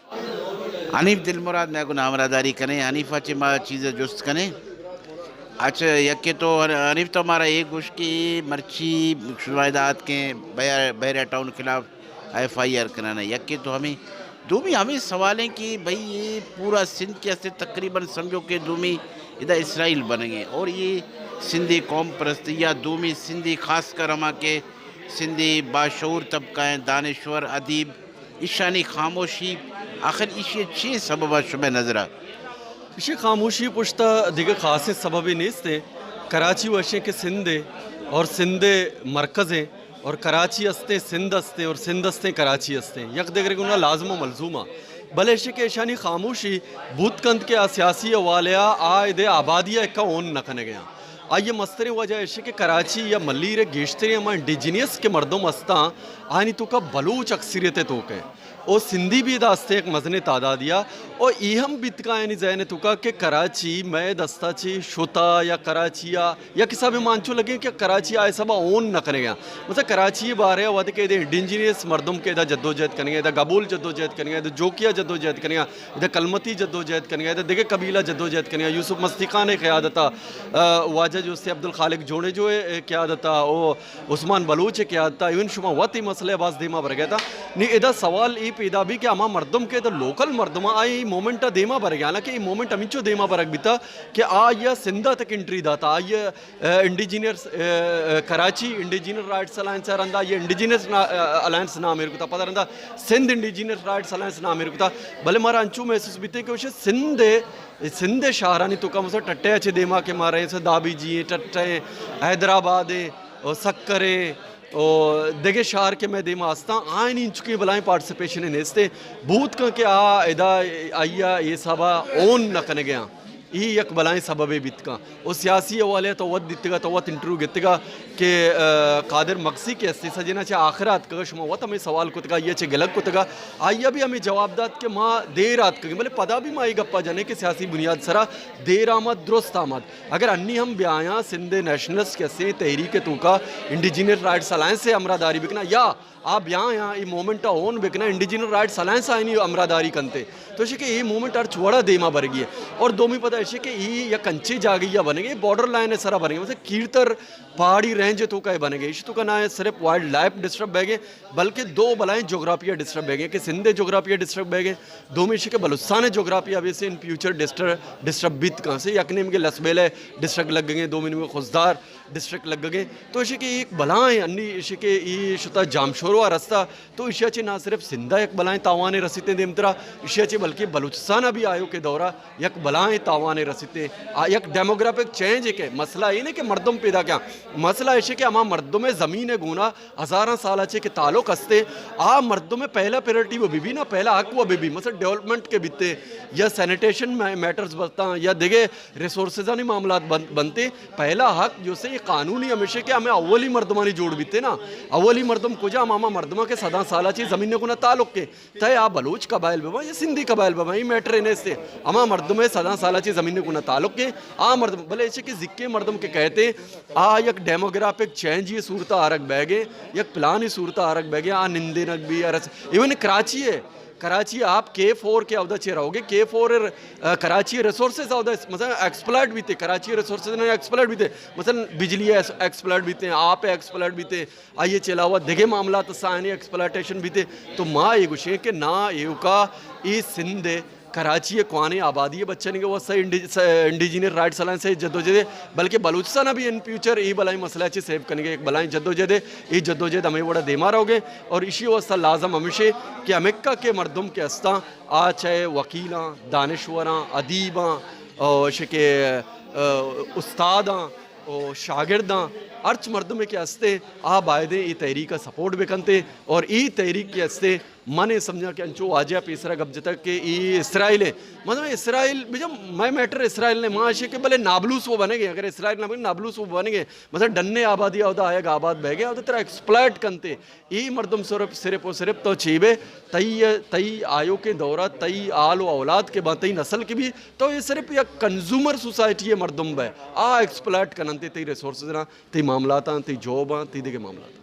हनीफ दिल मुराद मैं को नामरादारी करें हनीफा चिमा चीज़ें जुस्त करें। अच्छा यके तो हनीफ तो हमारा एक गुश की मर्ची शुवायदात के बहरा टाउन खिलाफ FIR कराना यके तो हमें दूमी हमें सवाल हैं कि भाई ये पूरा सिंध के ऐसे तकरीबन समझो कि दूमी इधर इसराइल बनेंगे और ये सिंधी कौम परस्ती या दूमी सिंधी खास कर हमा के सिंधी बाशूर तबका हैं दानश्वर अदीब ईशानी खामोशी आखिर इशे चे सबब शुभ नजरा इशी खामोशी पुश्ता दिगे खास सबबी नीस्ते कराची वशे के सिंधे और सिंधे मरकज़ें और कराची अस्ते सिंध अस्ते और सिंध अस्ते कराची अस्ते यक दिगरे गुना लाजम मलजूमा भले इशे के ईशानी खामोशी बूतकंद के सियासी वालिया आए आबादिया का ओन न कने गया आइए मस्तरे वजह ऐसे कि कराची या मल्लीरे गेश्तरे हम इंडिजिनियस के मर्दों मस्ता आनी तो का बलूच अक्सरियत तो के ओ सिंधी भी दास्ते एक मजने तादादिया और इहम बितका यानी जैन तुका के कराची मैं दस्ताची शोता या कराची या किसा भी मानचो लगे कि कराची आए सब ओन न करेगा मतलब कराची बारे वाद के इंडिजिनियस मर्दों के इधर जद्दोजहद करेंगे इधर गबूल जद्दोजहद करेंगे इधर जोकिया जद्दोजहद करेंगे इधर कलमती जद्दोजहद करेंगे इधर देखे कबीला जद्दोजहद करेंगे यूसुफ मस्तिका ने क़यादता वाजा जो से अब्दुल खालिक जोड़े जो है क़यादता ओ उस्मान बलूच क़यादता इवन शुमा वत ही मसले बास देमा भर गया था नहीं इधर सवाल ई पैदा भी कि अमा मर्दम के इधर लोकल मर्दमा आई मोमेंट देमा भर गया ना कि मोमेंट अमिचो देमा भरक बीता कि आ यह सिंधा तक एंट्री दाता आ ये indigenous Karachi indigenous rights alliance रंदा ये इंडिजिनियस अलायंस ना मेरे को था पता रंदा सिंध इंडिजिनियस राइट्स अलायंस ना मेरे को था भले मारा अंचू महसूस बीते कि उसे सिंधे शहरानी तो कम से टट्टे अच्छे देमा के मारे से दाबी जी टट्टे हैदराबाद और सक्करे और देगे शहर के मैं देमा आस्ता आइन इंच की बलाएं पार्टिसिपेशन नेस्ते बूथ का के आ इदा आइया ये सबा ओन न कने गया ई यक बलाएं सबबे बितका और सियासी वाले तो वत दितगा तो वत इंटरव्यू गितगा के कादिर मक्सी के अस्ती सजना चे आखिरात का शुमा वत हमें सवाल कुतगा ये चे गलत कुतगा आइया भी हमें जवाबदात के माँ देर रात के बोले पदा भी माई गप्पा जाने के सियासी बुनियाद सरा देर आमद दुरुस्त आमद अगर अन्नी हम ब्याया सिंधे नेशनलिस्ट के से तहरीक तूका इंडिजिनियस राइट्स अलायंस से अमरादारी बिकना या आप यहाँ ये मोमेंट ओन बिकना इंडिजिनियस राइट्स अलायंस आईनी अमरादारी कंते तो ऐसे कि ये मोमेंट और छोड़ा देमा भर गई है और दो में पता ऐसे कि ये या कंचे जागैया बनेंगे बॉर्डर लाइन है सारा बनेंगे मतलब कीर्तर पहाड़ी रेंज तो का बनेंगे इस तो का ना है सिर्फ वाइल्ड लाइफ डिस्टर्ब बैगे बल्कि दो बलाएं जोग्राफिया डिस्टर्ब बैगे कि सिंधे जोग्राफिया डिस्टर्ब बैगे दो में के बलुस्तान जोग्राफिया वैसे इन फ्यूचर डिस्टर्ब बीत कहाँ से यकने में लसबेले डिस्ट्रिक्ट लग गए दो में खुशदार डिस्ट्रिक्ट लग गए तो ऐसे कि एक बलाएं अन्नी ऐसे कि ये शुता जामशोरवा रास्ता तो इशियाचे ना सिर्फ सिंधा एक बलाएं तावाने रसीते देमतरा इशियाचे बल्कि बलूचिस्तान भी आयो के दौरा यक बलाएं तावाने रसीते यक डेमोग्राफिक चेंज एक है मसला ये नहीं कि मर्दम पैदा क्या मसला ऐसे कि अमा मर्दों में ज़मीन गुना हज़ारा साल अच्छे के ताल्लुक हस्ते आ मर्दों में पहला प्रायोरिटी वो बीबी ना पहला हक वो बीबी मतलब डेवलपमेंट के बीते या सैनिटेशन मैटर्स बनता या देखे रिसोर्सेज ने मामला बनते पहला हक जो से ये कानूनी हमेशा के हमें अव्वली मर्दमानी जोड़ बीते ना अव्वली मर्दम को जा मामा मर्दमा के सदा साला ची ज़मीन गुना ताल्लुक के तय आ बलूच कबाइल बाबा या सिंधी कबाइल बाबा ये मैटर इन्हें से अमा मर्दों में सदा साला ची ज़मीन गुना ताल्लुक के आ मर्दम भले ऐसे कि जिक्के मर्दम के कहते आ यक डेमोग्राफिक चेंज ये सूरत आरक बैगे यक प्लान ही सूरत आरक बैगे आ निंदे नक भी इवन कराची है कराची आप K4 के अवधा चे रहोगे K4 कराची रिसोर्सेज अवधा मतलब एक्सप्लॉइट भी थे कराची रिसोर्सेज ने एक्सप्लॉइट भी थे मतलब बिजली एक्सप्लॉइट भी थे आप एक्सप्लॉइट भी थे आइए चला हुआ दिगे मामला तो सानी एक्सप्लॉइटेशन भी थे तो माँ ये गुशे के ना ये का ये सिंधे कराची कौने आबादी बच्चन के वो सही इंडिजिनियस राइट्स अलायंस से जद्दोजहद बल्कि बलूचिस्तान भी इन फ्यूचर ये बलाई मसला अच्छे सेव करेंगे एक बलाई जद्दोजहद ये जद्दोजहद हमें बड़ा देमा रहोगे और इसी वास्ता लाजम हमेशा कि अमेरिका के मर्दों के अस्ता आ चाहे वकीला दानश्वरा अदीबा और के उस्तादा और शागिर्दा अर्च मर्दों में के हस्ते आ बायदे ये तहरीक का सपोर्ट भी करते और ये तहरीक के हस्ते मने समझा कि अंचो आजिया पेसरा गब तक के ये इसराइल है मतलब इसराइल भैया मैं मैटर इसराइल ने माशे के भले नाबलूस वो बनेंगे अगर इसराइल ना बने नाबलूस वो बनेंगे मतलब डन्ने आबादी आवदा आएगा आबाद बह गया तेरा एक्सप्लॉइट करते ये मर्दम सिर्फ और सिर्फ तो चीबे तई आयो के दौरा तई आल व औलाद के बाद तई नस्ल की भी तो ये सिर्फ या कंज्यूमर सोसाइटी है मर्दम बह आ एक्सप्लॉइट करते तई रिसोर्सेज ना तई मामला तई जॉब तई देखे मामला।